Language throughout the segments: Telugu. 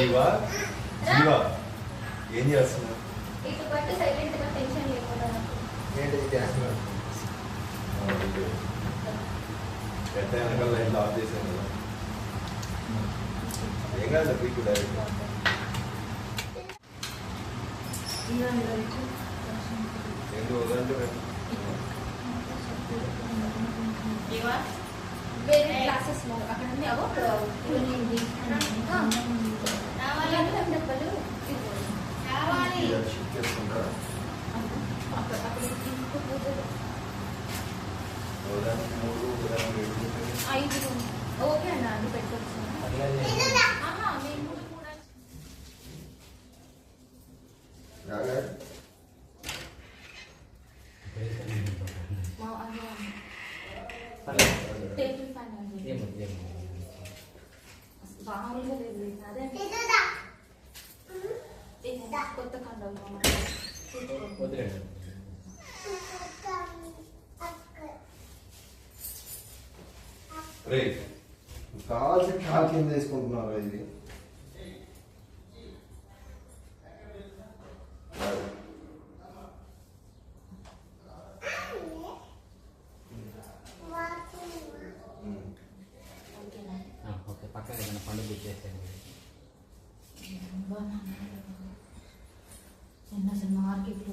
జీవా జీవా ఏం చేస్తున్నావు? ఇటు పట్టు సైలెంట్ గా టెన్షన్ లేకుండా ఏంటి చేస్తున్నావు? ఎట్ట వెనకాల లైట్ ఆఫ్ చేశాను కదా. ఏం కాదు పీకు డైరెక్ట్. ఏంటి వదంటే వేరే క్లాసెస్ లో అక్కడ ఉంది అవో షిఫ్ట్ చేసుకుంటారా? ఓకే అన్న అది పెట్టచ్చు. మేము కూడా టేబుల్ ఫ్యాన్ బాగుంది లేదు అదే కొత్త కండలు రే కావాల్సి కాల్ కింద వేసుకుంటున్నారు ఇది. ఓకే పక్కన ఏదైనా పండుగ చేసేది అసలు మార్కెట్లో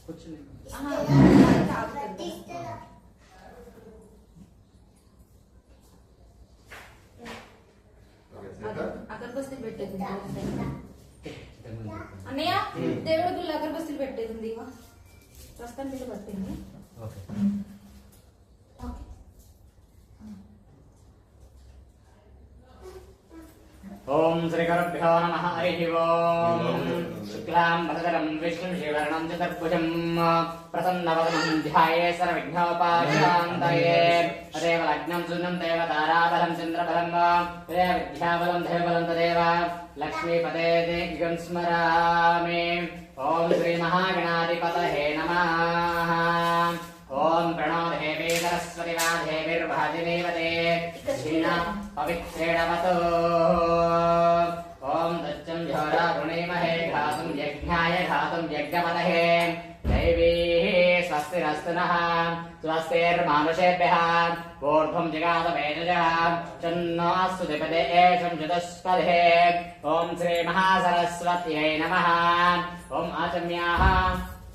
కూర్చుని అగరబస్తీలు పెట్టేది అన్నయ్య దేవుడి గుళ్ళు అగరబస్తీలు పెట్టేది ఉంది ప్రస్తుతానికి పట్టింది. ఓకే ఓం శ్రీ గురుభ్యో నమః. హరి ఓం. శుక్లాం భరధరం విష్ణుం శివర్ణం చతుర్భుజం ప్రసన్నవదనం ధ్యాయేత్ సర్వవిఘ్నోపశాంతయే. తదేవ లగ్నం శూన్యం తదేవ తారాబలం చంద్రబలం తదేవ విద్యాబలం దైవబలం తదేవ లక్ష్మీపతే దిగ్గం స్మరామి. ఓం శ్రీ మహాగణాధిపతయే నమః. ఓం ప్రణో దేవీ సరస్వతి వాదేవిర్భాజినీవతే క్షీణా పవిత్రేణవతో. ఓం దచ్చం ఝోరా వృణీమహే ఘాతుం యజ్ఞాయ ఘాతుం యజ్ఞపతహే. దైవీ స్వస్తిరస్తు నః స్వస్తిర్మానుషేభ్యः ఊర్ధ్వం జగాత వేదజः చన్నోऽस्तु ద్విపదే ఏషం చతుష్పదే. ఓం శ్రీ మహాసరస్వత్యై నమః. ఓం ఆచమ్యాః.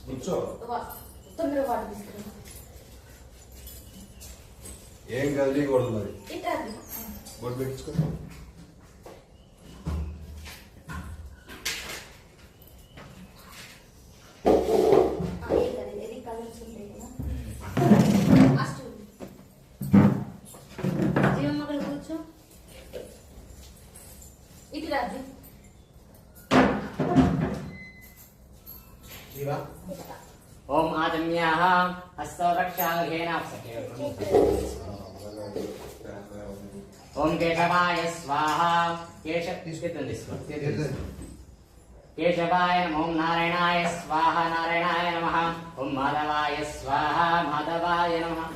కూర్చో. తొందరగా వాటర్ తీసుకురా. ఏం కదిలీకూడదు మరి. ఇట్లా బొట్టు పెట్టించుకో. ఇది కలర్స్ ఉంటాయి కదా జీవమ్మగలు కూర్చో. ఇటు రాజు ఓం ఆచమ్యాః. హస్తౌ రక్షాఘేనాప్సకే. ఓం కేశవాయ స్వాహ. కేశవాయ నమః. ఓం నారాయణాయ స్వాహ. నారాయణాయ నమః. ఓం మాధవాయ స్వాహ. మాధవాయ నమః.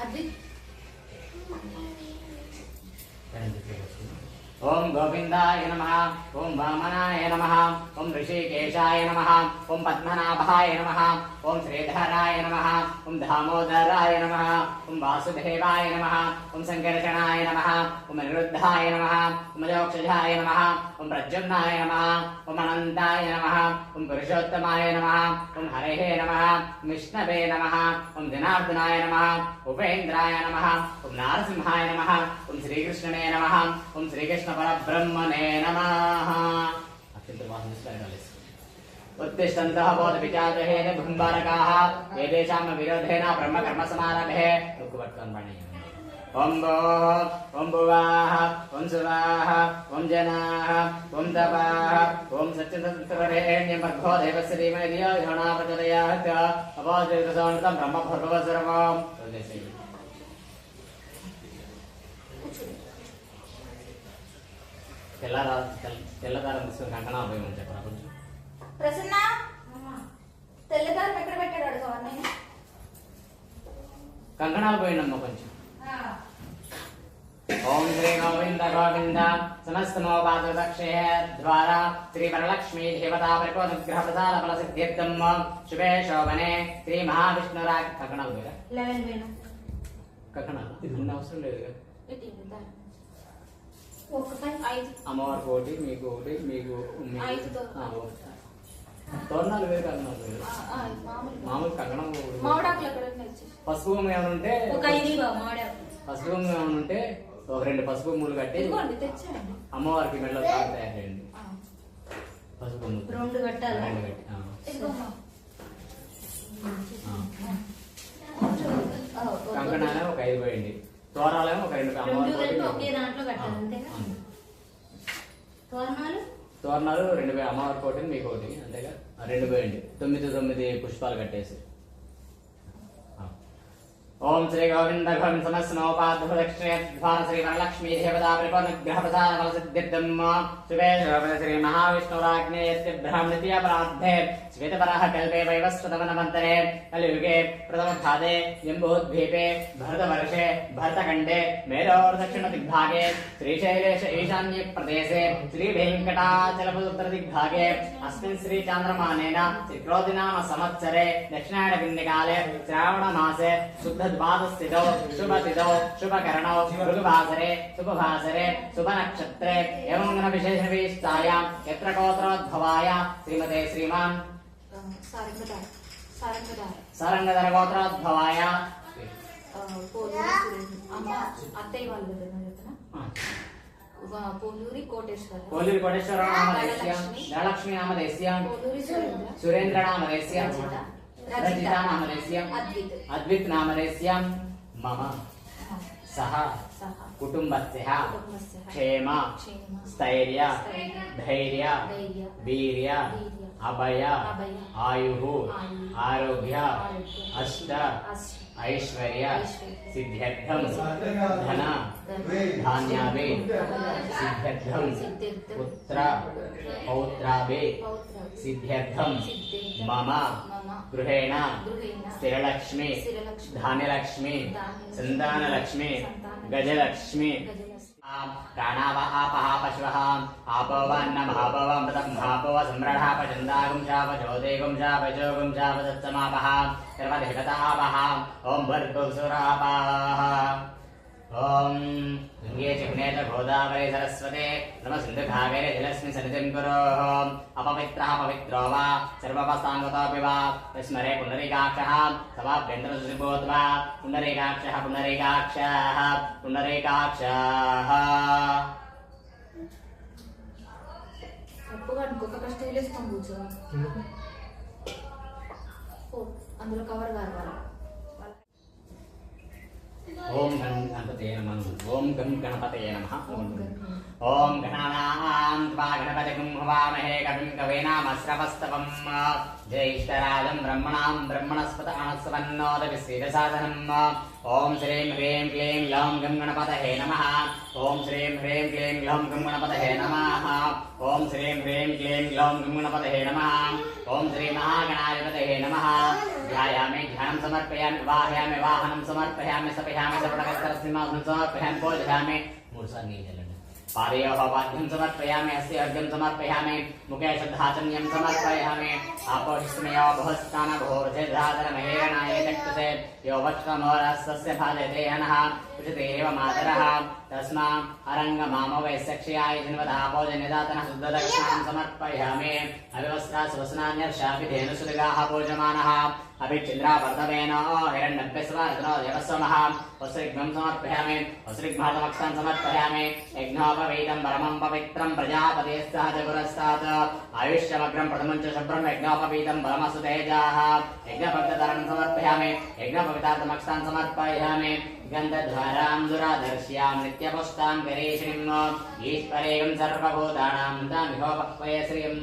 అది ఓం గోవిందాయ నమః. ఓం వామనాయ నమః. ఓం ఋషికేశాయ నమః. ఓం పద్మనాభాయ నమః. ఓం శ్రీధరాయ నమః. ఓం దామోదరాయ నమః. ఓం వాసుదేవాయ నమః. ఓం సంకర్షణాయ నమః. ఓం అనిరుద్ధాయ నమః. ఓం మోక్షజాయ నమః. ఓం ప్రద్యుమ్నాయ నమః. ఓం అనంతాయ నమః. ఓం పురుషోత్తమాయ నమః. ఓం హరే నమః. ఓం విష్ణవే నమః. ఓం జనార్దనాయ నమః. ఉపేంద్రాయ నమః. ఓం నారసింహాయ నమః. ఓం శ్రీకృష్ణనే నమః. ఓం శ్రీకృష్ణ పరబ్రహ్మణే నమః. उत्तिष्ठन्तः बोधविचारहेन भुम्बारकाः एतेषां विरोधेन ब्रह्मकर्मसमारभे ओं भोः ओं भुवाः ओं सुवाः ओं जनाः ओं तपाः ओं सच्चिदसुरेण्यं भर्गो देवस्य धीमहि धियो यो न प्रचोदयात् अपोजितसंवृतं ब्रह्मभर्गवः सर्वम् తెల్లదారం తీసుకుని కంకణాలు పోయమని చెప్పరా కొంచెం ప్రసన్న తెల్లదారం ఎక్కడ పెట్టాడు అడుగు అన్నయ్య. కంకణాలు పోయిండమ్మ కొంచెం. ఓం శ్రీ గోవింద గోవింద సమస్తమోపాదక్షే ద్వారా శ్రీ వరలక్ష్మీ దేవతా పరిపూర్ణగ్రహ ప్రసాద ఫల సిద్ధ్యర్థం శుభే శోభనే శ్రీ మహావిష్ణురాజ కంకణాలు పోయిరా 11 వేలు. కంకణాలు ఇన్ని అవసరం లేదు కదా. ఒక్కసారి 5 అమ్మవారికి ఒకటి మీకు ఒకటి మీకు 5 తోరణాలు వేరు కంకణాలు వేరు. మామూలు కంకణం మామిడాకులు అక్కడ ఉన్నాయి. పసుపు బొమ్మ ఏమైనా ఉంటే ఒక 5 మామిడాకు. పసుపు బొమ్మ ఏమైనా ఉంటే ఒక 2 పసుపు బొమ్మలు కట్టి ఇదిగోండి తెచ్చాను. అమ్మవారికి మెడలో తాడు తయారు చేయండి. పసుపు బొమ్మ 2 కట్టాలి. 2 కట్టి కంకణాలే ఒక 5 పోయండి. తోరాలేమో ఒక 2 కలిపి ఒకే దాంట్లో కట్టాలి అంతేగా. తోరణాలు 2 అమ్మవారికి ఒకటి మీకు ఒకటి అంతేగా. 2 పోయండి. 9 పుష్పాలు కట్టేసి. ఓం శ్రీ గోవింద గోవింద సమస్తమోపాధ్యక్షే ద్వార శ్రీ వరలక్ష్మీ దేవతా పరిపూర్ణగ్రహ ప్రసాద ఫల సిద్ధిర్ధం శుభే శోభన శ్రీ మహావిష్ణురాజ్ఞేయస్య బ్రాహ్మణిత్య పరార్థే శ్వేతపరాః కల్పే వైవస్వతవనమంతరే కలియుగే ప్రథమపాదే జంబూద్వీపే భరతవర్షే భరతఖण्डे మేరోర్దక్షిణ దిగ్భాగే శ్రీశైలేశ ఈశాన్య ప్రదేశే శ్రీ వెంకటాచలపుత్ర దిగ్భాగే అస్మిన్ శ్రీ చాంద్రమానేన త్రిక్రోధినామ సంవత్సరే దక్షిణాయన పిండికాలే శ్రావణ మాసే శుద్ధ ద్వాదశితో శుభతిథౌ శుభకరణౌ మృగవాసరే శుభవాసరే శుభనక్షత్రే ఏవం గణ విశేష విశిష్టాయాం యత్ర గోత్రోద్భవాయ శ్రీమతే శ్రీమాన్ సారంగధర గోత్రోద్భవాయ అత్తయ్య వాళ్ళు పోలూరి కోటేశ్వర పోలూరి కోటేశ్వర నామదేశ్య ధనలక్ష్మి నామదేశ్య సురేంద్ర నామదేశ్య రజిత నామదేశ్య అద్విత్ నామదేశ్య మమ సహ కుటుంబస్య క్షేమ స్థైర్య ధైర్య వీర్య అభయ ఆయు ఆరోగ్య అష్ట ఐశ్వర్య సిద్ధ్యర్థం ధన ధాన్యాభి సిద్ధ్యర్థం పుత్ర పౌత్రాభి సిద్ధ్యర్థం మమ గృహేణ స్థిరలక్ష్మి ధాన్యలక్ష్మి సంతానలక్ష్మి గజలక్ష్మి ప్రాణావహాపహ పశువః ఆపవన్నమహాపవమృతం మహాపవ సంరఢాప చందాగం శాప జ్యోతిగం శాప జోగం శాప తత్సమాపహ సర్వదేవతాపహ ఓం భర్గోసురాపహ ఓం గంగే చిహ్నే చ గోదావరి సరస్వతే నమ సింధుఘాగరే జలస్మి సరితిం కురోః అపవిత్రః పవిత్రో వా సర్వపస్తాన్వతోపి వా స్మరే పుండరీకాక్షః సవాభ్యంతరసుభూత్వా పుండరీకాక్షః పుండరీకాక్షः పుండరీకాక్షः తప్పుగా ఇంకొక కష్టం వేసుకొని కూర్చో అందులో కవర్ కావాలి. ఓం గణపతయే నమః ఓం గణపతయే నమః ఓం గణానాం త్వా గణపతిం హవామహే కవిం కవీనామశ్రవస్తవం జ్యేష్ఠరాజం బ్రహ్మణాం బ్రహ్మణస్పత అనస్వన్నోదవిశ్రీరసాదనం ఓం శ్రీం హ్రీం క్లీం లౌం గం గణపతయే నమః ఓం శ్రీం హ్రీం క్లీం లౌం గం గణపతయే నమః ఓం శ్రీం హ్రీం క్లీం లౌం గం గణపతయే నమః ఓం శ్రీ మహాగణాధిపతయే నమః ధ్యాయామి ధ్యానం సమర్పయామి వాహయామి వాహనం సమర్పయామి సపయామి సపడకస్తరసింహాసనం సమర్పయామి పూజయామి 3 సార్లు నీళ్ళండి పాదయోః వాద్యం సమర్పయామి హస్తే అర్ఘ్యం సమర్పయామి ముఖే శ్రద్ధాచమ్యం సమర్పయామి ఆపోషిస్మయో బహుస్థాన భోర్జధాధరమహేరణాయ చక్షుషే యో వక్ష్మోరస్తస్య భాజతే అనః ఉచితేవ మాతరః తస్మా అరంగమామవైశక్ష్యాయ జన్మదాపోజనిదాతనః శుద్ధదక్షిణాం సమర్పయామి అవివస్త్రా సువసనాన్యర్షాపి ధేనుసులిగాః పూజమానः అభిచింద్రావర్ధవేన హిరణ్యభ్యస్వారతనో దేవస్వమః వస్త్రిఘ్నం సమర్పయామి వస్త్రిఘ్మాతమక్షాన్ సమర్పయామి యజ్ఞోపవీతం పరమం పవిత్రం ప్రజాపతిస్తః పురస్తాత్ ఆయుష్యమగ్రం ప్రథమం చ శుభ్రం యజ్ఞోపవీతం పరమసు తేజాః యజ్ఞపవిత్రతరం సమర్పయామి యజ్ఞపవితార్థమక్షాన్ సమర్పయామి గంధధ్వారాం దురాదర్శ్యాం నిత్యపుష్టాం గరీషిణిం ఈశ్వరేయం సర్వభూతానాం దామిహోపక్వయ శ్రీం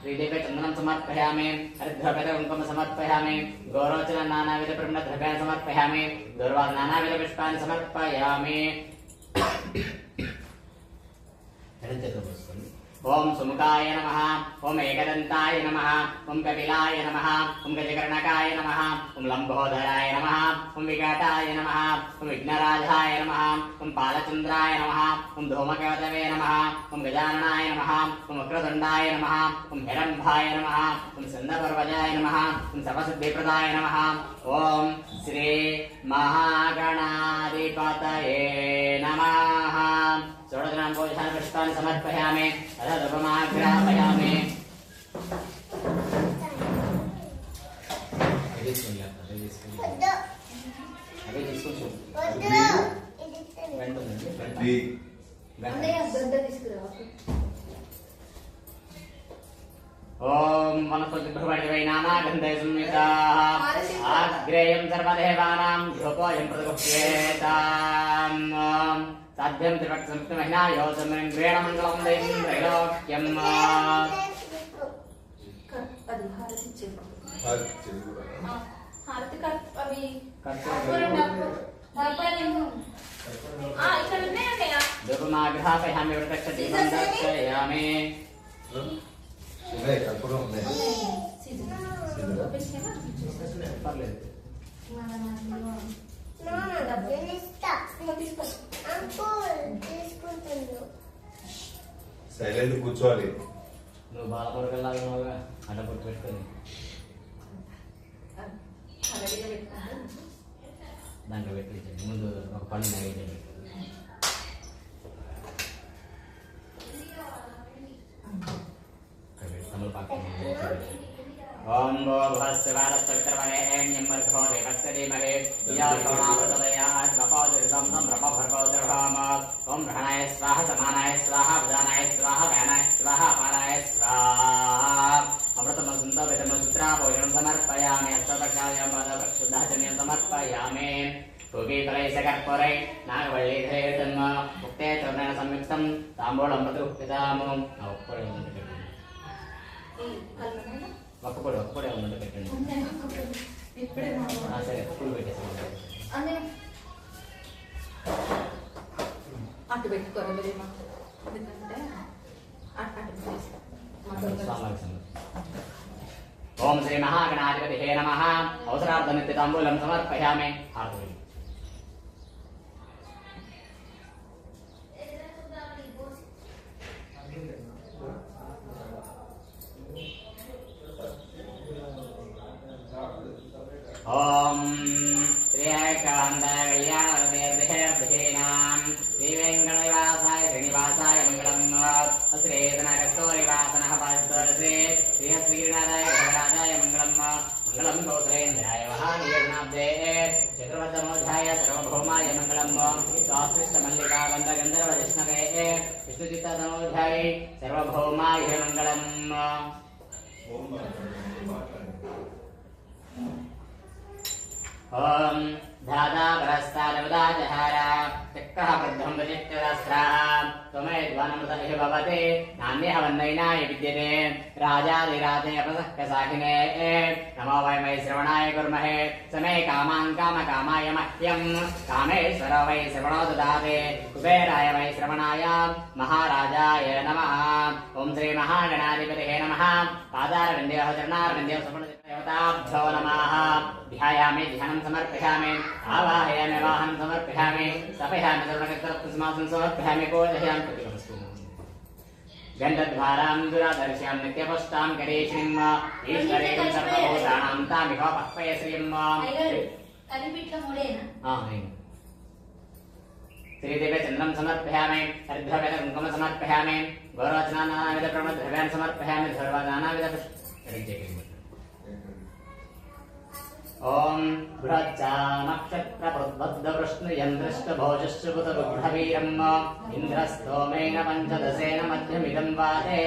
శ్రీదివ్యచందనం సమర్పయామి హరిద్రపదకుంకుమ సమర్పయామి గౌరోచన నానావిధ ప్రమిళద్రవ్యాన్ని సమర్పయామి గౌరవాద నానావిధ పుష్పాన్ని సమర్పయామి ఓం సుముఖాయ నమః ఓం ఏకదంతాయ నమః ఓం కపిలాయ నమః ఓం గజకర్ణకాయ నమః ఓం లంబోదరాయ నమః ఓం వికటాయ నమః ఓం విఘ్నరాజాయ నమః ఓం పాలచంద్రాయ నమః ఓం ధూమకేతవే నమః ఓం గజాననాయ నమః ఓం వక్రతుండాయ నమః ఓం హిరంభాయ నమః ఓం స్కందపర్వజాయ నమః ఓం సర్వసిద్ధిప్రదాయ నమః ఓం శ్రీ మహాగణాధిపతయే నమః షోడశనామ పూజాన పుష్పాన్ని సమర్పయామి తదోపమాగ్రాపయామి ఓం వనస్పతిభ్రువణివై నానాగంధై సంయుతాః ఆగ్రేయం సర్వదేవానాం ధ్రువోయం ప్రతిగృహ్యేతాం సాధ్యం త్రిపక్ష సంయుక్తమహినా యోజనం గ్రేణమంగళం దైవం త్రైలోక్యం అది హారతి ఇచ్చేది. హారతి కూడా. హారతి అవి కర్పూరం దర్పణం. ఇక్కడ ఉన్నాయండి. ధూపమాగ్రాపయామి వృతక్షదీపం దర్శయామి ఉన్నాయి, కర్పూరం ఉన్నాయి. పర్లేదు సైలెంట్ కూర్చోవాలి. నువ్వు బాలపరకల్లాగా ఉన్నావుగా అడ్డ పుట్టు పెట్టుకొని దాంట్లో పెట్టించండి ముందు ఒక పళ్ళు నైవేద్యం ఓం గో భస్య వారస్తవిత్రవరేణ్యం వర్గో దేవస్య ధీమహి ధియో యో న ప్రచోదయాత్ వపోదృతం తం బ్రహ్మభర్గోదర్భామ ఓం గ్రహణాయ స్వాహ సమానాయ స్వాహ ఉదానాయ స్వాహ వ్యానాయ స్వాహ అపానాయ స్వాహ అమృతమసుంతపితమసుత్రా భోజనం సమర్పయామి అష్టపక్షాయం పాదప్రక్షుద్ధాచన్యం సమర్పయామి పూగీఫలైసకర్పూరై నాగవల్లీధరేతన్మ ముక్తే చూర్ణేన సంయుక్తం తాంబూలం ప్రతిపితాము ఒక్కడే ఉన్నట్టు ఒక్కడే ఉన్నట్టు పెట్టండి సరే పూలు పెట్టేసి అటు పెట్టుకోరు ఎందుకంటే ఓం శ్రీ మహాగణాధిపతిహే నమః అవసరార్థమిత్య తాంబూలం సమర్పయామి హారతి ఓం శ్రీ ఏకాంత కళ్యాణేర్దేహేర్దేహేనాం శ్రీ వెంకటనివాసాయ శ్రీనివాసాయ మంగళం శ్రీధన కస్తూరివాసనః పాస్తోరసే శ్రీ శ్రీనాథాయ గజరాజాయ మంగళం మంగళం గోత్రేంద్రాయ మహానీయనాబ్దే చతుర్వర్ధమోధ్యాయ సర్వభౌమాయ మంగళం శాస్త్రిష్ట మల్లికా గంధ గంధర్వ విష్ణవే విష్ణుచిత్తమోధ్యాయ సర్వభౌమాయ మంగళం ఓం ధాతావరస్తాదవదాజహార చక్రః వృద్ధం వజిష్ఠరస్రాः త్వమేద్వానమృత ఇహ భవతి నాన్యః వన్నైనాయ విద్యతే రాజాదిరాజే అపసఖ్యసాఖినే నమో వై శ్రవణాయ కుర్మహే సమే కామాన్ కామకామాయ మహ్యం కామేశ్వర వై శ్రవణో దదాతే కుబేరాయ వై శ్రవణాయ మహారాజాయ నమః ఓం శ్రీ మహాగణాధిపతిహే నమః పాదారవిందేః చరణారవిందేః దేవతాభ్యో నమః ధ్యాయామి ధ్యానం సమర్పయామి ఆవాహయామి వాహనం సమర్పయామి స్థాపయామి సర్వనగత్రస్మాసం సమర్పయామి పూజయామి ప్రతివస్తు గంధద్వారాం దురాదర్శ్యాం నిత్యపుష్టాం కరీషిం ఈశ్వరేం సర్వభూతానాం తామిహ పక్వయ శ్రీం కలిపిట్ల మూడేనా శ్రీదేవి చంద్రం సమర్పయామి హరిద్రవేద కుంకుమ సమర్పయామి గౌరవచనానావిధ ప్రమద్రవ్యాన్ని సమర్పయామి ధర్వదానావిధ ఓం బృహచ్చానక్షత్రబుద్ధవృష్ణయంద్రష్టభోజశ్రుభుతబుద్ధవీరం ఇంద్రస్తోమేన పంచదశేన మధ్యమిదం వాదే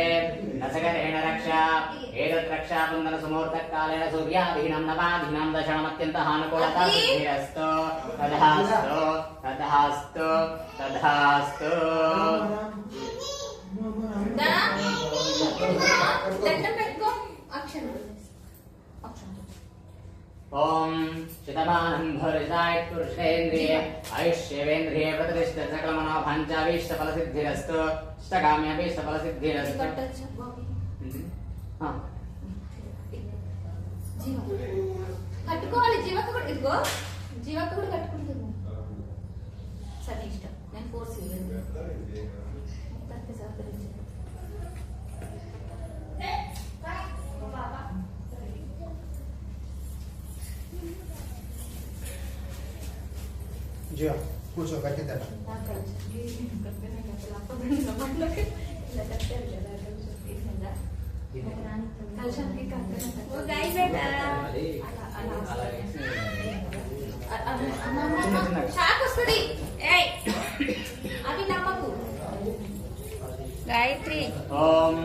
నసగరేణ రక్ష ఏతద్రక్షాబంధన సుమూర్తకాలేన సూర్యాధీనం నవాధీనం దశమత్యంతహానుకూలతా సిద్ధిరస్తు తథాస్తు తథాస్తు తథాస్తు దండం పెట్టుకో అక్షరం ओम शितमानं भरिताय पुरुषेन्द्रिय आयुष्येवेन्द्रिय प्रतिष्ठित सकलमनो भाञ्चाभीष्ट फलसिद्धिरस्तु इष्टकाम्याभीष्ट फलसिद्धिरस्तु కట్టొచ్చా బాబీ? हाँ జీవ కట్టుకోవాలి. జీవక్క కూడా ఇదిగో జీవక్క కూడా కట్టుకుంటుంది. సరే ఇష్టం, నేను ఫోర్స్ ఇవ్వలేదు. Gio, కూర్చో కట్టిద్దాం. షాక్ వస్తుంది. అవి నమ్మకు. గాయత్రి ओम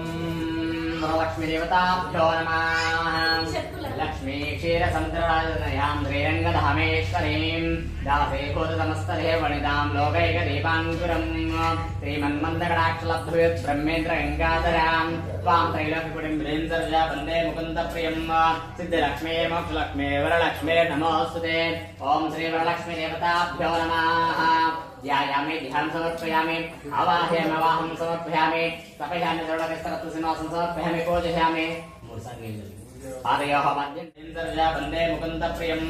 लक्ष्मी देवताभ्यो नमः लक्ष्मी क्षीर समुद्रराजनयां श्रीरङ्गधामेश्वरीं दासेभूतसमस्तले वनितां लोकैक दीपाङ्कुरं श्रीमन्मन्दकटाक्षलब्धुयुत् ब्रह्मेन्द्र गङ्गाधरां त्वां त्रैलोक्यपुरीं वृन्दर्जा वन्दे मुकुन्दप्रियं सिद्धिलक्ष्मे मोक्षलक्ष्मे वरलक्ष्मे नमोऽस्तुते ॐ श्रीवरलक्ष्मी देवताभ्यो नमः ध्यायामि ध्यानं समर्पयामि आवाहयामि समर्पयामि तपयामि सर्वकस्तरत्वसिंहासनं समर्पयामि पूजयामि पादयोः मध्यं इन्द्रजा वन्दे मुकुन्दप्रियं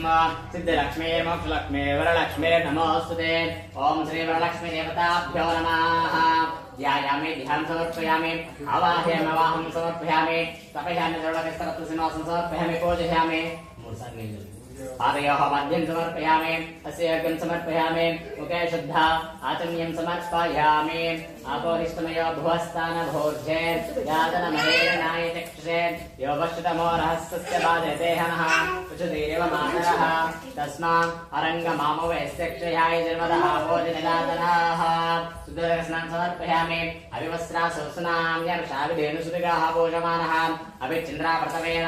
सिद्धिलक्ष्मे मोक्षलक्ष्मे वरलक्ष्मे नमोऽस्तुते ॐ श्रीवरलक्ष्मी देवताभ्यो नमः ध्यायामि ध्यानं समर्पयामि आवाहयामि समर्पयामि तपयामि सर्वकस्तरत्वसिंहासनं समर्पयामि पूजयामि पादयोः मध्यं समर्पयामि अस्य अर्घ्यं समर्पयामि मुखे शुद्धा आचम्यं समर्पयामि आपोहिष्टमयो भुवस्तानभोर्जे यातनमहेरणाय चक्षुषे यो वश्रुतमो रहस्यस्य बाधते हनः उचुतीरेव मातरः तस्मात् अरङ्गमामवयस्य क्षयाय जन्मदः भोजनिदातनाः सुदर्शनं समर्पयामि अविवस्त्रा सुस्नां यर्षाविधेनुसुतिगाः पूजमानः अभिचिन्द्राप्रथमेन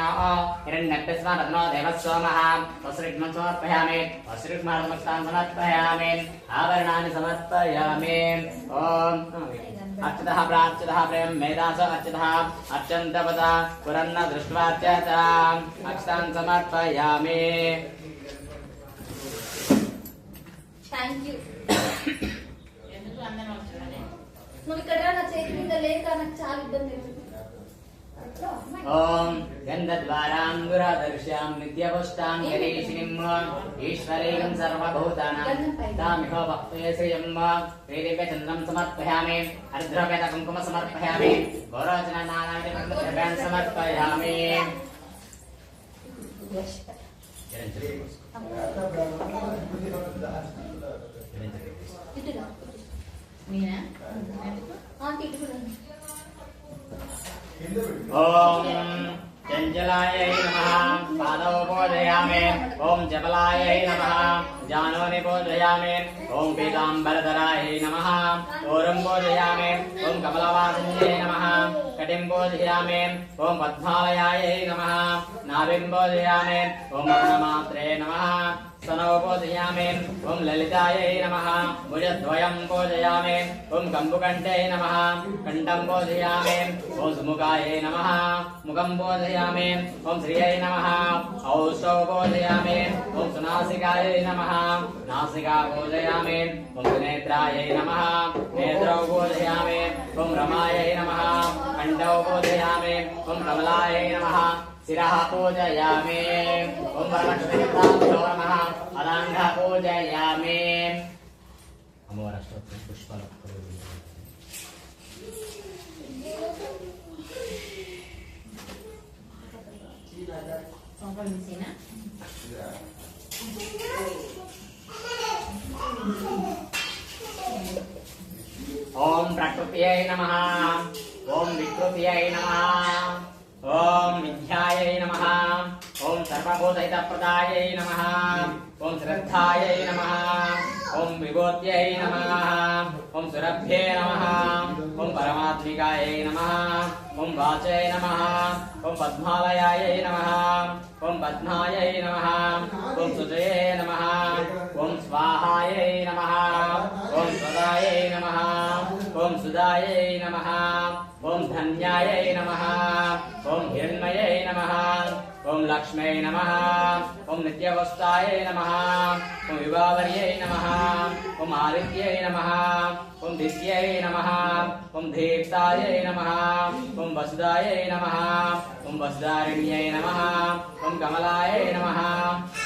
हिरण्यग्निस्मा रत्नो देवः सोमः वस्त्रिग्मं समर्पयामि वस्त्रिग्मार्गमस्तां समर्पयामि आभरणानि समर्पयामि ॐ अर्चितः प्रार्चितः प्रेम मेधास अर्चितः अर्चन्तवता पुरन्न दृष्ट्वा अर्चताम् अक्षतान् समर्पयामि థ్యాంక్ యూ. నువ్వు ఇక్కడ రా, నా చేతి మీద లేక నాకు చాలా ఇబ్బంది అవుతుంది. ओम गन्धद्वाराङ्गुरदर्श्यां नित्यपुष्टां गणेशिनीं ईश्वरीं सर्वभूतानां तामिह भक्ते श्रियं वेदिकचन्द्रं समर्पयामि अर्द्रव्यकुङ्कुम समर्पयामि गौरवचनानां समर्पयामि ఇటుగా నేనా ఆంటీ ఇటు కూడా ओम चञ्चलायै नमः पादौ पूजयामि ओम जपलायै नमः जानोनि पूजयामि ओम पीताम्बरधरायै नमः ओरं पूजयामि ओम कमलवासिन्यै नमः कटिं पूजयामि ओम पद्मालयायै नमः नाभिं पूजयामि ओम मरणमात्रे नमः स्तनौ पूजयामि ओम ललितायै नमः भुजद्वयं पूजयामि ओम कम्बुकण्ठै नमः कण्ठं पूजयामि ओम सुमुखायै नमः मुखं पूजयामि ओम श्रियै नमः औष्ठौ पूजयामि ओम सुनासिकायै नमः नासिका पूजयामि ओम सुनेत्रायै नमः नेत्रौ पूजयामि ओम रमायै नमः कण्ठौ पूजयामि ओम कमलायै नमः शिरः पूजयामि ओम वरलक्ष्मीदेवताभ्यो नमः अदाङ्गः पूजयामि अमोरष्टोत्तरं पुष्पाणि సంప్రదించేనా ओम प्रकृत्यै नमः ओम विकृत्यै नमः ओम विद्यायै नमः ओम सर्वभूतहितप्रदायै नमः ओम श्रद्धायै नमः ओम विभूत्यै नमः ओम सुरभ्ये नमः ओम परमात्मिकायै नमः ओम वाचै नमः ओम पद्मालयायै नमः ओम पद्मायै नमः ओम सुजये नमः ओम स्वाहायै नमः ओम स्वदायै नमः ओम सुदायै नमः ओम धन्यायै नमः ओम हिरण्मयै नमः ఓం లక్ష్మై నమః ఓం నిత్యవస్తాయ నమః ఓం విభావర్యై నమః ఓం ఆదిత్యై నమః ఓం దిత్యై నమః ఓం దీప్తాయ నమః ఓం వసుదాయ నమః ఓం వసుదారిణ్యై నమః ఓం కమలాయ నమః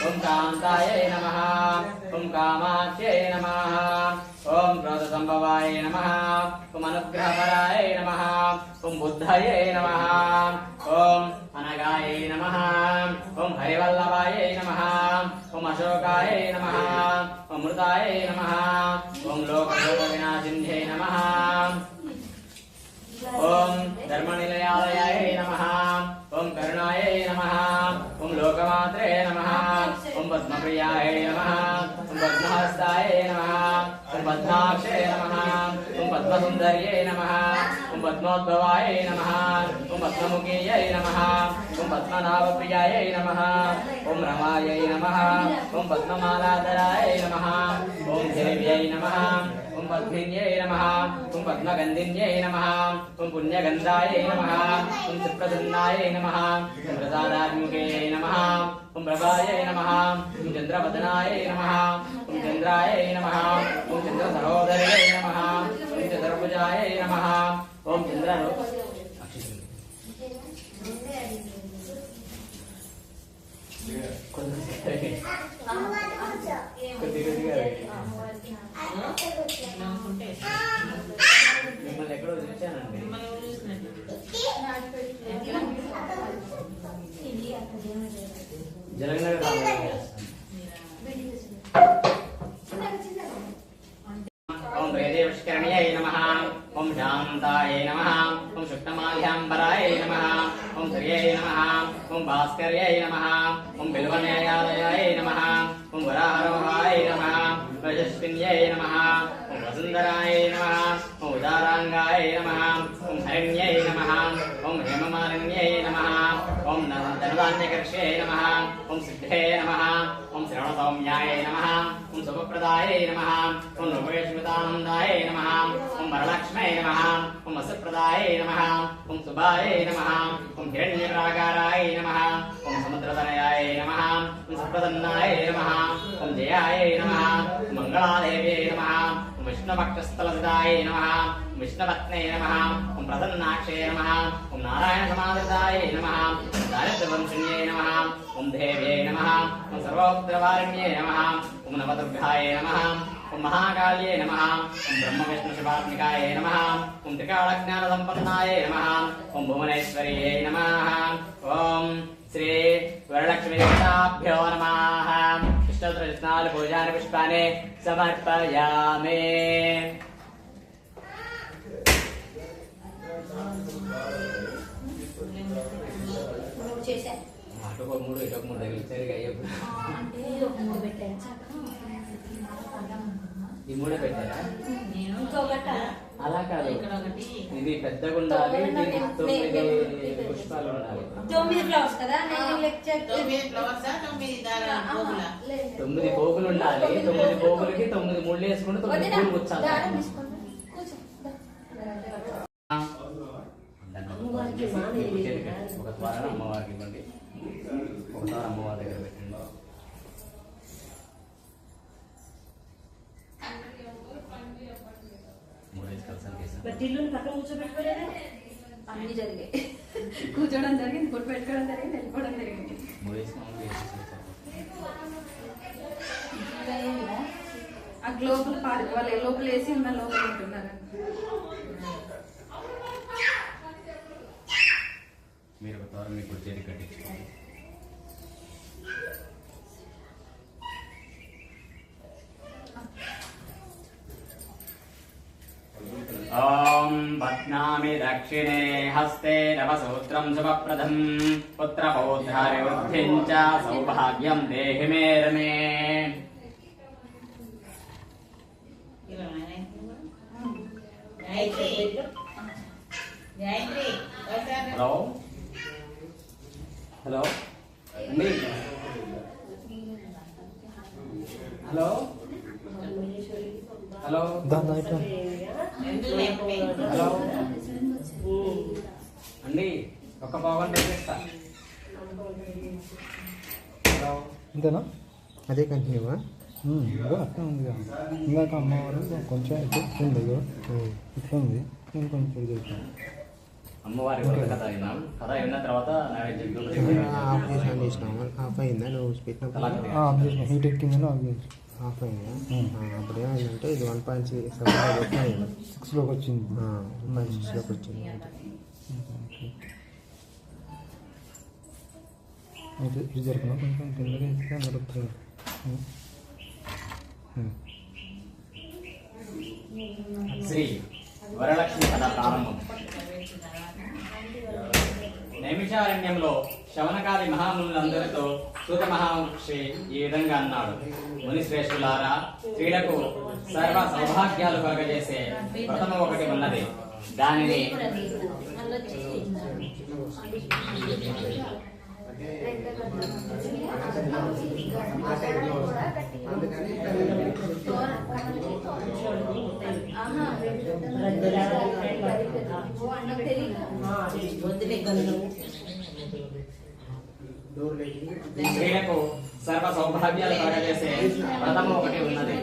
ఓం కాంతాయ నమః ఓం కామాఖ్యై నమః ఓం క్రోధ సంభవాయ నమః ఓం అనుగ్రహపరాయ నమః ఓం బుద్ధయే నమః ఓం అనగాయ నమః ఓం హరివల్లభాయ నమః ఓం అశోకాయ నమః ఓం మృతాయ నమః ఓం లోకశోక వినాశిన్యై నమః ఓం ధర్మనిలయాలయాయ నమః ఓం కరుణాయ నమః ఓం లోకమాత్రే నమః ఓం పద్మప్రియాయ నమః ఓం పద్మహస్తాయ నమః ఓం పద్మాక్షే నమః ఓం పద్మసుందర్యై నమః ఓం పద్మోద్భవాయ నమః ఓం పద్మముఖీయై నమః ఓం పద్మనాభప్రియాయ నమః ఓం రమాయై నమః ఓం పద్మమాలాధరాయ నమః ఓం దేవ్యై నమః ఓం పద్మిన్యై నమః ఓం పద్మగంధిన్యై నమః ఓం పుణ్యగంధాయ నమః ఓం సుప్రసన్నాయ నమః ఓం ప్రసాదాత్మకే నమః ఓం ప్రభాయ నమః ఓం చంద్రవదనాయ నమః ఓం చంద్రాయ నమః ఓం చంద్ర సహోదరాయ నమః ఓం చంద్రభుజాయ నమః ఓం చంద్ర మిమ్మల్ని ఎక్కడో చూశానండి జలగనగర్ ఓం ప్రియదేవష్కరణ్యై నమః ఓం శాంతాయ నమః ఓం శుక్లమాల్యాంబరాయ నమః ఓం సర్యై నమః ఓం భాస్కర్యై నమః ఓం బిల్వన్యాయాలయాయ నమః ఓం వరాహరోహాయ నమః యశస్విన్యై నమః ఓం వసుంధరాయ నమః ఓం ఉదారాంగాయ నమః ఓం హరిణ్యై నమః ఓం హేమమాలిన్యై నమః ఓం ధనుధాన్యకర్షే నమః ఓం సిద్ధే నమః ఓం శ్రవణసౌమ్యాయ నమః ఓం శుభప్రదాయ నమః ఓం లోకేశ్మితానందాయ నమః ఓం వరలక్ష్మై నమః ఓం వసుప్రదాయ నమః ఓం శుభాయ నమః ఓం హిరణ్యప్రాకారాయ నమః ఓం సముద్రతనయాయ నమః ఓం సుప్రసన్నాయ నమః ఓం జయాయ నమః ఓం మంగళాదేవ్యై నమః ఓం విష్ణుభక్తస్థలసితాయ నమః ఓం విష్ణుపత్నే నమః ఓం ప్రసన్నాక్షే నమః ఓం నారాయణ సమాధృతాయ నమః ఓం దారిద్ర్యవంశిన్యై నమః ఓం దేవ్యై నమః ఓం సర్వోగ్రవారిణ్యై నమః ఓం నవదుర్గాయ నమః ఓం మహాకాళ్యై నమః ఓం బ్రహ్మ విష్ణు శివాత్మికాయ నమః ఓం త్రికాళజ్ఞాన సంపన్నాయ నమః ఓం భువనేశ్వర్యై నమః ఓం శ్రీ వరలక్ష్మీ దేవతాభ్యో నమః ఇష్టోత్తరరత్నాలు పూజాని పుష్పాన్ని సమర్పయామి. అటొక మూడు ఇటొక మూడు తగిలిచ్చారు ఈ మూడే పెట్టారా? అలా కాదు, ఇది పెద్దగా ఉండాలి, దీనికి 9 పుష్పాలు ఉండాలి. 9 ఫ్లవర్స్ కదా, 9 పోగులు ఉండాలి. 9 పోగులకి 9 ముళ్ళు వేసుకుంటే 9 పూలు కూర్చాలి. ఒక ద్వారం అమ్మవారికి ఇవ్వండి, ఒక ద్వారం అమ్మవారి దగ్గర పెట్టండి. అన్ని జరిగాయి, కూర్చోవడం జరిగింది, ఫుడ్ పెట్టుకోవడం జరిగింది, వెళ్ళిపోవడం జరిగింది. ఆ లోపల వాళ్ళు లోపల వేసి ఉన్న లోపల ఉంటున్నారు. మీరు ఒక త్వర మీకు వచ్చేది కట్టించుకోండి. ఓం పద్నామి దక్షిణే హస్తే నవసూత్రం శుభప్రదం పుత్రపౌత్రారి వృద్ధిం చ సౌభాగ్యం దేహి మే రమే. హలో హలో అండి, హలో హలో హలో అండి, ఒక్క పావుగంట చేస్తా. అంతేనా అదే కంటిన్యూవా? ఇదిగో అట్లా ఉంది కదా. ఇందాక అమ్మవారు కొంచెం ఇట్లా ఉంది ఇదిగో. ఇట్లా ఉంది, నేను కొంచెం చేస్తాను. అమ్మవారి వ్రత కథ విన్నాం. కథ విన్న తర్వాత ఆఫ్ చేసినాము. ఆఫ్ అయిందా నువ్వు పెట్టినప్పుడు? ఆఫ్ చేసిన, హీట్ ఎక్కిందని ఆఫ్ చేసిన. ఆఫ్ అయిందా? అప్పుడు ఏమైందంటే ఇది 1.6 6లోకి వచ్చింది. 1.6లోకి వచ్చింది. అయితే ఇది జరగను కొంచెం కిందకి ఇస్తే నడుపుతుంది. శ్రీ వరలక్ష్మి కథ ప్రారంభం. నైమిషారణ్యంలో శవనకాది మహామునులందరితో సూత మహామహర్షి ఈ విధంగా అన్నాడు. ముని శ్రేష్ఠులారా, స్త్రీలకు సర్వ సౌభాగ్యాలు కలుగజేసే వ్రతము ఒకటి ఉన్నది. దానిని స్త్రీలకు సర్వ సౌభాగ్యాలు కలగజేసే వ్రతము ఒకటి ఉన్నది.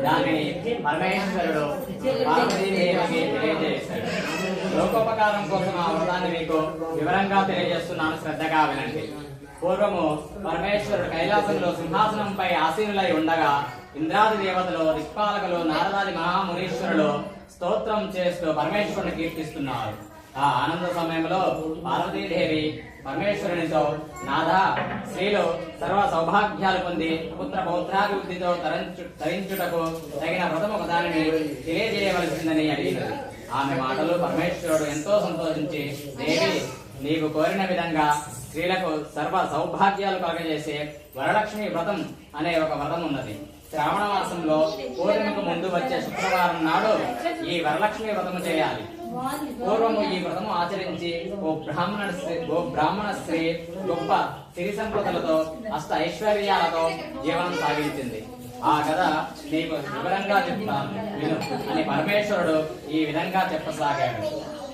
దానిని పరమేశ్వరుడు పార్వతీదేవికి తెలియజేశాడు. లోకోపకారం కోసం ఆ వ్రతాన్ని మీకు వివరంగా తెలియజేస్తున్నాను, శ్రద్ధగా వినండి. పూర్వము పరమేశ్వరుడు కైలాసంలో సింహాసనంపై ఆసీనులై ఉండగా ఇంద్రాది దేవతలు, దిక్పాలకులు, నారదాది మహామునీశ్వరులు స్తోత్రం చేస్తూ పరమేశ్వరుని కీర్తిస్తున్నారు. ఆ ఆనంద సమయంలో పార్వతీదేవి పరమేశ్వరునితో, నాథా, స్త్రీలు సర్వ సౌభాగ్యాలు పొంది పుత్ర పౌత్రాభివృద్ధితో తరించుటకు తగిన వ్రతం ఒక దానిని తెలియజేయవలసిందని అడిగినది. ఆమె మాటలు పరమేశ్వరుడు ఎంతో సంతోషించి, దేవి, నీకు కోరిన విధంగా స్త్రీలకు సర్వ సౌభాగ్యాలు కలగజేసే వరలక్ష్మి వ్రతం అనే ఒక వ్రతం ఉన్నది. శ్రావణ మాసంలో పూర్ణిమకు ముందు వచ్చే శుక్రవారం నాడు ఈ వరలక్ష్మి వ్రతము చేయాలి. పూర్వము ఈ వ్రతము ఆచరించి ఓ బ్రాహ్మణ స్త్రీ గొప్ప సిరి సంపదలతో అష్ట ఐశ్వర్యాలతో జీవనం సాగించింది. ఆ కథ నీకు వివరంగా చెప్తాను విను అని పరమేశ్వరుడు ఈ విధంగా చెప్పసాగాడు.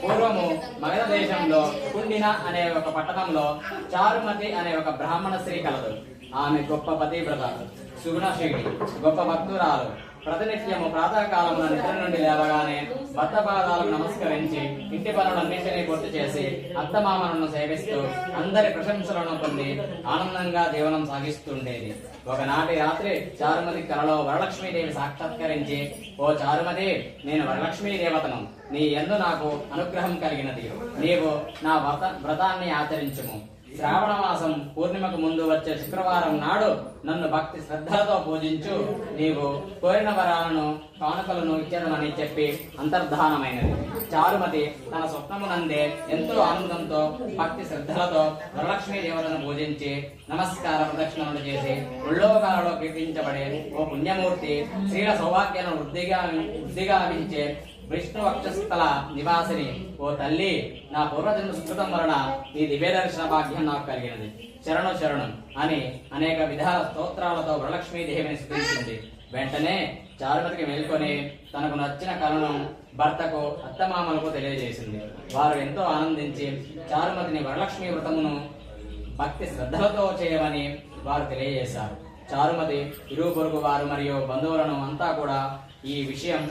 పూర్వము మగధ దేశంలో కుండిన అనే ఒక పట్టణంలో చారుమతి అనే ఒక బ్రాహ్మణ స్త్రీ కలదు. ఆమె గొప్ప పతివ్రత, సుగుణశీలి, గొప్ప భక్తురాలు. ప్రతినిత్యము ప్రాతకాలమున నిద్ర నుండి లేవగానే భర్త పాదాలకు నమస్కరించి ఇంటి పనులన్నింటినీ పూర్తి చేసి అత్తమామలను సేవిస్తూ అందరి ప్రశంసలను పొంది ఆనందంగా జీవనం సాగిస్తుండేది. ఒకనాటి రాత్రి చారుమతి కలలో వరలక్ష్మీదేవి సాక్షాత్కరించి, ఓ చారుమతి, నేను వరలక్ష్మీ దేవతను. నీ యందు నాకు అనుగ్రహం కలిగినది. నీవు నా వ్రతాన్ని ఆచరించుము. శ్రావణ మాసం పూర్ణిమకు ముందు వచ్చే శుక్రవారం నాడు నన్ను భక్తి శ్రద్ధలతో పూజించు. నీవు కోరిన వరాలను, కానుకలను ఇచ్చదమని చెప్పి అంతర్ధానమైనది. చారుమతి తన స్వప్నమునందే ఎంతో ఆనందంతో భక్తి శ్రద్ధలతో వరలక్ష్మీ దేవతను పూజించి నమస్కార ప్రదక్షిణలు చేసి ఉల్లోకాలలో కీర్తించబడే ఓ పుణ్యమూర్తి, స్త్రీల సౌభాగ్యాలను వృద్ధిగా లభించే విష్ణు వక్షస్థల నివాసిని, ఓ తల్లి, నా పూర్వజన్మ సుకృతం వలన నీ దివ్య దర్శన భాగ్యం నాకు కలిగినది. శరణు శరణం అని అనేక విధాల స్తోత్రాలతో వరలక్ష్మీదేవిని స్తుతించింది. వెంటనే చారుమతికి మేల్కొని తనకు నచ్చిన కలను భర్తకు, అత్తమామలకు తెలియజేసింది. వారు ఎంతో ఆనందించి చారుమతిని వరలక్ష్మీ వ్రతమును భక్తి శ్రద్ధలతో చేయమని వారు తెలియజేశారు. చారుమతి ఇరుగు పొరుగు వారు మరియు బంధువులను అంతా కూడా ఈ విషయం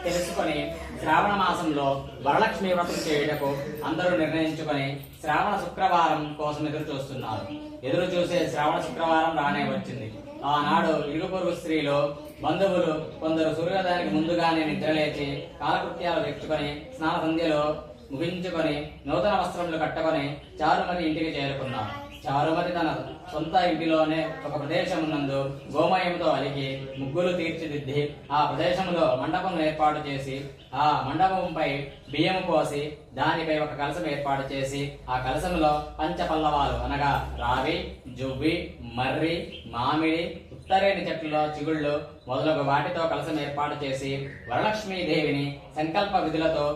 తెలుసుకొని శ్రావణ మాసంలో వరలక్ష్మి వ్రతం చేయుటకు అందరూ నిర్ణయించుకొని శ్రావణ శుక్రవారం కోసం ఎదురు చూస్తున్నారు. ఎదురు చూసే శ్రావణ శుక్రవారం రానే వచ్చింది. ఆనాడు ఇరుగు పొరుగు స్త్రీలు, బంధువులు కొందరు సూర్యోదయానికి ముందుగానే నిద్రలేచి కాలకృత్యాలు తెచ్చుకొని స్నాన సంధ్యలో ముగించుకొని నూతన వస్త్రములు కట్టుకొని చారుమతి ఇంటికి చేరుకున్నారు. చారుమతి తన సొంత ఇంటిలోనే ఒక ప్రదేశం నందు గోమయంతో అలికి ముగ్గులు తీర్చిదిద్ది ఆ ప్రదేశంలో మండపం ఏర్పాటు చేసి ఆ మండపంపై బియ్యం పోసి దానిపై ఒక కలశం ఏర్పాటు చేసి ఆ కలశంలో పంచపల్లవాలు అనగా రావి, జువ్వి, మర్రి, మామిడి, ఉత్తరేని చెట్లలో చిగుళ్ళు మొదలగు వాటితో కలశం ఏర్పాటు చేసి వరలక్ష్మీదేవిని సంకల్ప విధులతో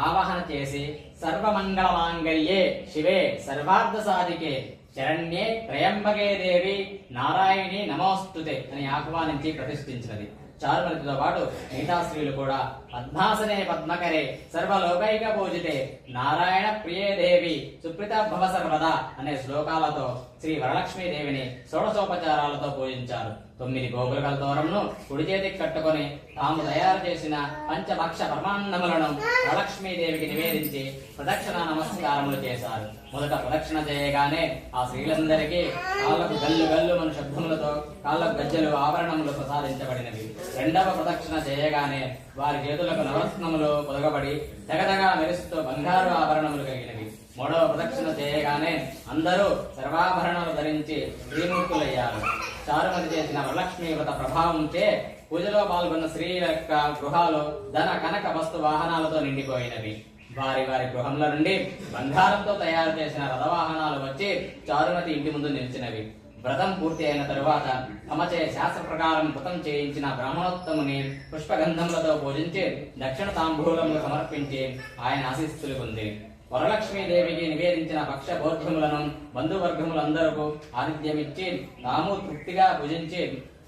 ఆవాహన చేసి సర్వమంగళ మాంగళ్యే శివే సర్వార్థ సాధికే శరణ్యే త్రయంబకే దేవి నారాయణి నమోస్తుతే అని ఆహ్వానించి ప్రతిష్ఠించినది. చారుమతితో పాటు మిగతా స్త్రీలు కూడా పద్మాసనే పద్మకరే సర్వలోకైక పూజితే నారాయణ ప్రియే దేవి సుప్రీత భవ సర్వదా అనే శ్లోకాలతో శ్రీ వరలక్ష్మీదేవిని షోడశోపచారాలతో పూజించారు. 9 గోగులకల తోరంను కుడి చేతికి కట్టుకొని తాము తయారు చేసిన పంచభక్ష పరమాన్నములను వరలక్ష్మీదేవికి నివేదించి ప్రదక్షిణ నమస్కారములు చేశారు. మొదట ప్రదక్షిణ చేయగానే ఆ స్త్రీలందరికీ కాళ్ళకు గల్లు గల్లు మన శబ్దములతో కాళ్ళకు గజ్జలు ఆభరణములు ప్రసాదించబడినవి. రెండవ ప్రదక్షిణ చేయగానే వారి చేతులకు నవరత్నములు పొదగబడి తెగదగా మెరుస్తూ బంగారు ఆభరణములు కలిగినవి. మూడవ ప్రదక్షిణ చేయగానే అందరూ సర్వాభరణాలు ధరించి శ్రీమూర్తులయ్యారు. చారుమతి చేసిన వరలక్ష్మీ వ్రత ప్రభావంచే పూజలో పాల్గొన్న స్త్రీల యొక్క గృహాలు ధన కనక వస్తు వాహనాలతో నిండిపోయినవి. వారి వారి గృహంలో నుండి బంగారంతో తయారు చేసిన రథవాహనాలు వచ్చి చారుమతి ఇంటి ముందు నిలిచినవి. వ్రతం పూర్తి అయిన తరువాత తమచే శాస్త్ర ప్రకారం వ్రతం చేయించిన బ్రాహ్మణోత్తముని పుష్పగంధములతో పూజించి దక్షిణ తాంబూలములు సమర్పించి ఆయన ఆశీస్సులు పొంది వరలక్ష్మీదేవికి నివేదించిన భక్ష్య భోజ్యములను బంధువర్గములందరకు ఆతిథ్యమిచ్చి తాము తృప్తిగా భుజించి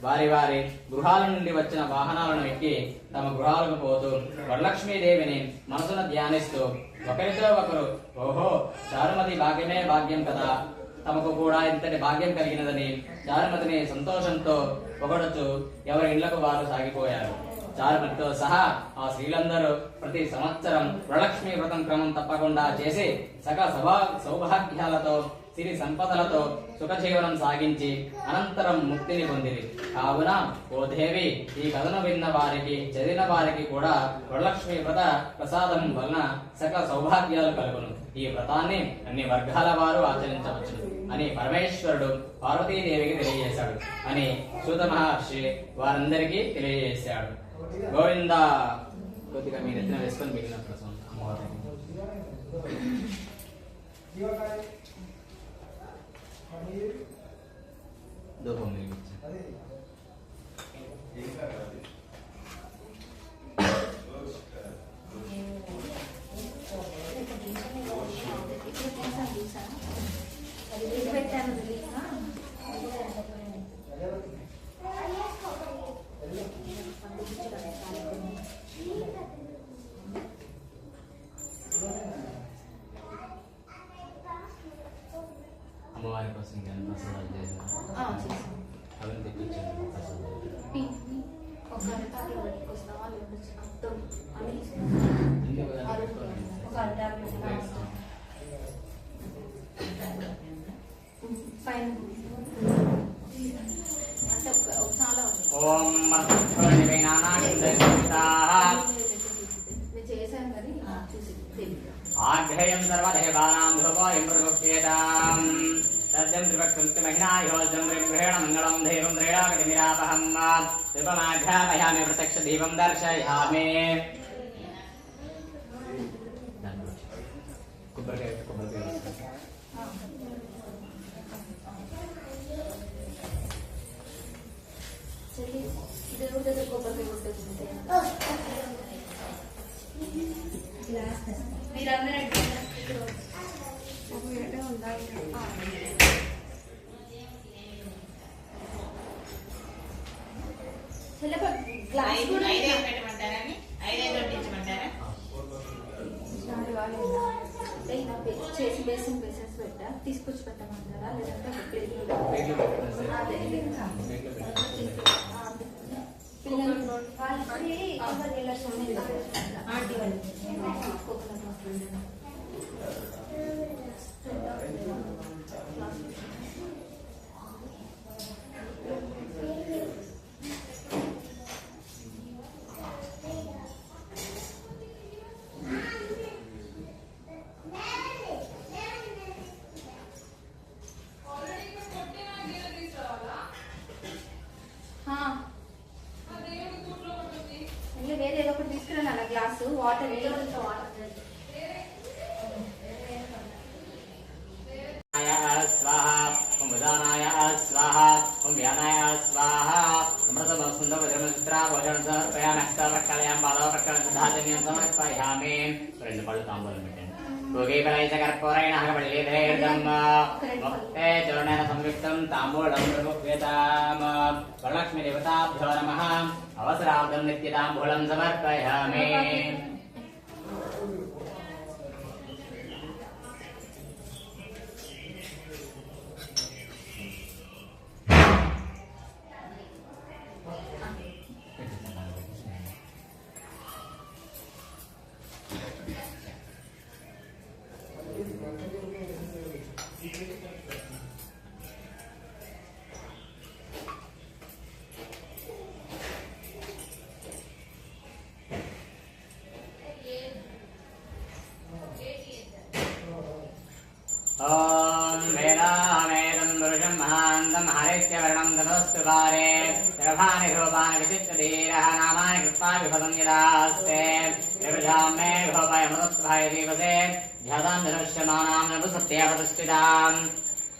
వారి వారి గృహాల నుండి వచ్చిన వాహనాలను ఎక్కి తమ గృహాలకు పోతూ వరలక్ష్మీదేవిని మనసున ధ్యానిస్తూ ఒకరితో ఒకరు ఓహో చారుమతి భాగ్యమే భాగ్యం కదా, తమకు కూడా ఇంతటి భాగ్యం కలిగినదని చారుమతిని సంతోషంతో పొగడుచు ఎవరి ఇళ్లకు వారు సాగిపోయారు. చారుమతితో సహా ఆ స్త్రీలందరూ ప్రతి సంవత్సరం వరలక్ష్మీ వ్రతం క్రమం తప్పకుండా చేసి సకల సౌభాగ్యాలతో సిరి సంపదలతో సుఖజీవనం సాగించి అనంతరం ముక్తిని పొందిరి. కావున ఓ దేవి, ఈ కథను విన్న వారికి చదివిన వారికి కూడా వరలక్ష్మీ వ్రత ప్రసాదం వలన సకల సౌభాగ్యాలు కలుగును. ఈ వ్రతాన్ని అన్ని వర్గాల వారు ఆచరించవచ్చు అని పరమేశ్వరుడు పార్వతీదేవికి తెలియజేశాడు అని సూత మహర్షి వారందరికీ తెలియజేశాడు. గోవింద. కొద్దిగా మీరు ఎత్తున వేసుకొని మిగిలిన ప్రసవం ధూపం అమ్మవారి కోసం కానీ ప్రసాదాలు చేశారు. అవన్నీ తెప్పించాను ప్రసాదాలు. ఓం ఆగ్రయం సర్వదేవానాం ధ్రువోయం మృగోప్యేతాం సత్యం త్రిభక్తి మహిళాయోజం గ్రహేణ మంగళం దేవం త్రైడాగతిమిరాపహం త్రిపమాఘ్రాపయామి ప్రత్యక్ష దీపం దర్శయామి. కొబ్బరికాయ చేసి బేసిన్ బేసెస్ పెట్టా తీసుకొచ్చి పెట్టమంటారా లేదంటే వేరే ఏదో ఒకటి తీసుకురాను గ్లాసు వాటర్ स्वाहा ओम उदानाय स्वाहा ओम व्यानाय स्वाहा अमृतमसुन्दरवज्रमचित्रा भोजन समर्पयामि हस्तप्रक्षालयामि पादप्रक्षालनं धातनीयं समर्पयामि. రెండు పళ్ళు తాంబూలం పెట్టండి. कर्पूरेण मुक्ते चूर्णेन संयुक्तं ताम्बूलं प्रमुख्यताम् वरलक्ष्मीदेवताभ्यो नमः अवसरार्थं नित्यताम्बूलं समर्पयामि ॐ वेदामेदं पुरुषं महान्तं हरित्यवर्णं ततोऽस्तु पारे गर्भानि रूपाणि विचित्रधीरः नामानि कृत्वा विफलं यदास्ते विभजां मे विभोपायमृतत्वाय दीवसे ध्यातां धनुष्यमानां नपुसत्यप्रतिष्ठिताम्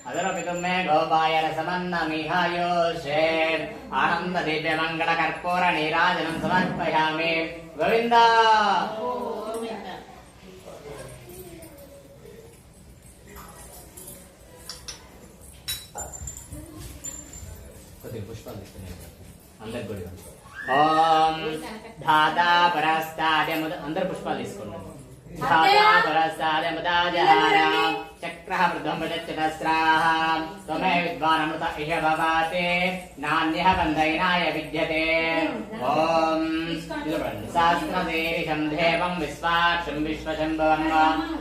अदरपितुं मे गोपाय रसमन्नमिहायोषे आनन्ददिव्यमङ्गलकर्पूरनीराजनं समर्पयामि गोविन्द पुष्पाలు అందరు గుడి ఓం ధాతా పరస్తాద్యముద అందరు పుష్పాలు తీసుకోండి ధాతా పరస్తాద్యముదాజహార చక్రః వృద్ధం వదచ్చతస్రాః త్వమే విద్వానమృత ఇహ భవాతే నాన్యః బంధైనాయ విద్యతే ఓం శాస్త్రదేశం దేవం విశ్వాక్షం విశ్వశంభవం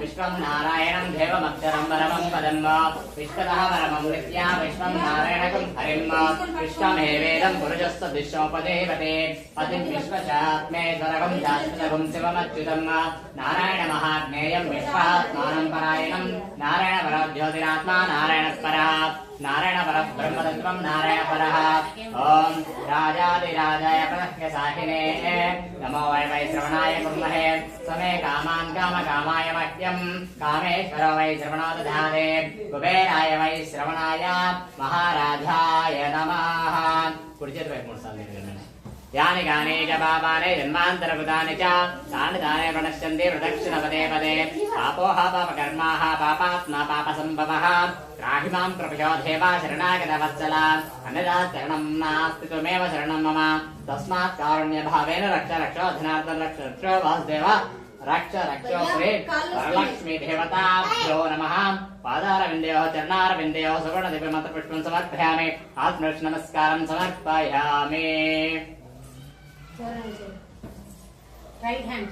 విశ్వం నారాయణం దేవమక్షరం పరమం పదం విశ్వతః పరమం విద్యా విశ్వం నారాయణకం హరిం విశ్వమేవేదం పురుషస్త దిశోపదేవతే పతిం విశ్వశాత్మేశ్వరకం శాస్త్రకం శివమచ్యుతం నారాయణ మహాజ్ఞేయం విశ్వాత్మానం పరాయణం నారాయణ పర జ్యోతిరాత్మా నారాయణ పరః నారాయణ పర బ్రహ్మతత్వం నారాయణ పరః ఓం రాజాదిరాజాయ ప్రణహ్యసాహినే నమో వై శ్రవణాయ కుర్మహే సమే కామాన్ కామకామాయ మహ్యం కామేశ్వరో వై శ్రవణో దధాతే కుబేరాయ వై శ్రవణాయ మహారాజాయ నమః కుడి చేతి వైపు 3 సార్లు తిరగండి यानि गाने च पापानि जन्मान्तरकृतानि च तानि तानि प्रणश्यन्ति प्रदक्षिणपदे पदे पापोः पापकर्माः पापात्मा पापसम्भवः त्राहि मां प्रभयो देवा शरणागतवत्सल अन्यथा शरणं नास्ति त्वमेव शरणं मम तस्मात् कारुण्यभावेन रक्ष रक्षोऽधनार्थं रक्ष रक्षो वासुदेव रक्ष रक्षो श्री वरलक्ष्मी देवताभ्यो नमः पादारविन्दयोः चरणारविन्दयोः सुवर्णदिव्यमन्त्रपुष्पं समर्पयामि आत्मनमस्कारं समर्पयामि రైట్ హ్యాండ్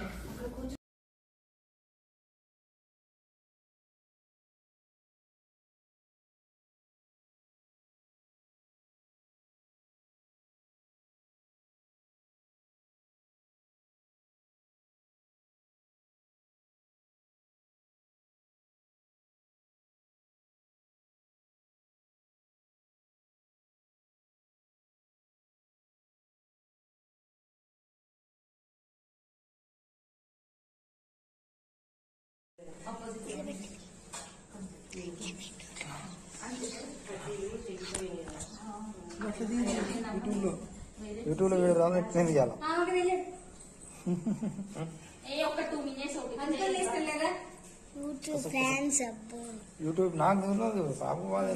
యూట్యూబ్లో వీడియో రాదు ఎక్స్ప్లెయిన్ చేయాలి యూట్యూబ్ నాకు తెలియదు పాప బాగా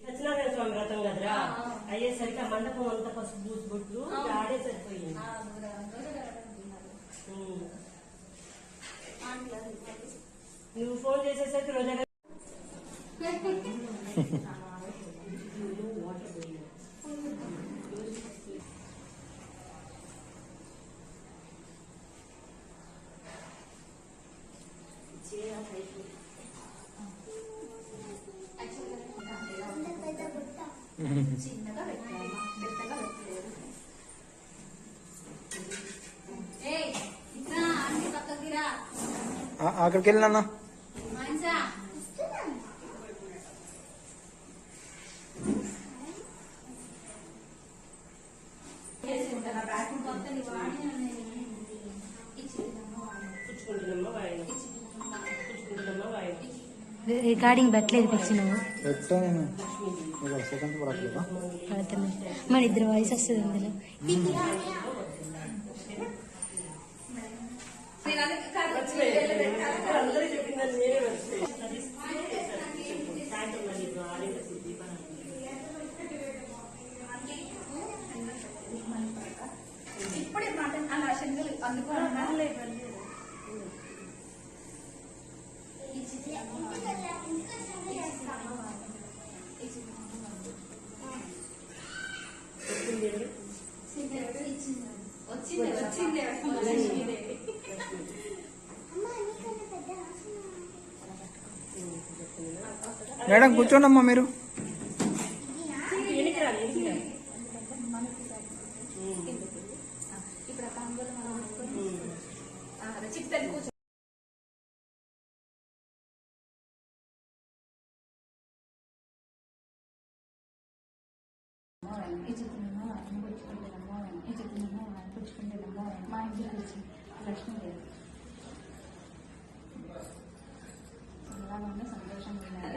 సత్యనారాయణ స్వామి వ్రతం కదరా అయ్యేసరికి ఆ మండపం అంతా పసుపు పూసిబొట్లు ఆడే సరిపోయింది. నువ్వు ఫోన్ చేసేసరికి రోజా చిన్నగా పెట్టాలి పెద్దగా పెట్టలేదు అన్ని పక్కకి రా అక్కడికి వెళ్ళినా మంచా రికార్డింగ్ పెట్టలేదు పిచ్చి నువ్వు పెట్టా నేను సెకండ్ పడట్లేదా పడుతున్నాయి మన ఇద్దరు వాయిస్ వస్తుంది అందులో అందరూ చెప్పిందని నేనే మర్చిపోయి సాయంత్రం మళ్ళీ ఇప్పుడు ఆడేటప్పుడు దీపాలు ఇప్పుడే మాట అలా శనగలు అందుకోవాలన్నా వచ్చింది వచ్చింది మేడం కూర్చోండమ్మా మీరు. ఇప్పుడు తాంబూలం చిక్తది కూర్చో మా ఇంటికి వచ్చి లక్ష్మీదేవి సంతోషంగా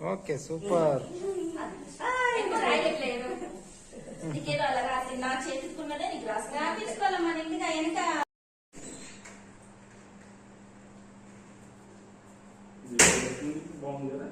ఓకే సూపర్. నీకేదో అలా రాసి నా చేతికున్నదే నీకు రాసి తీసుకోవాలమ్మా ఇంటికి వెనక బాగుంది కదా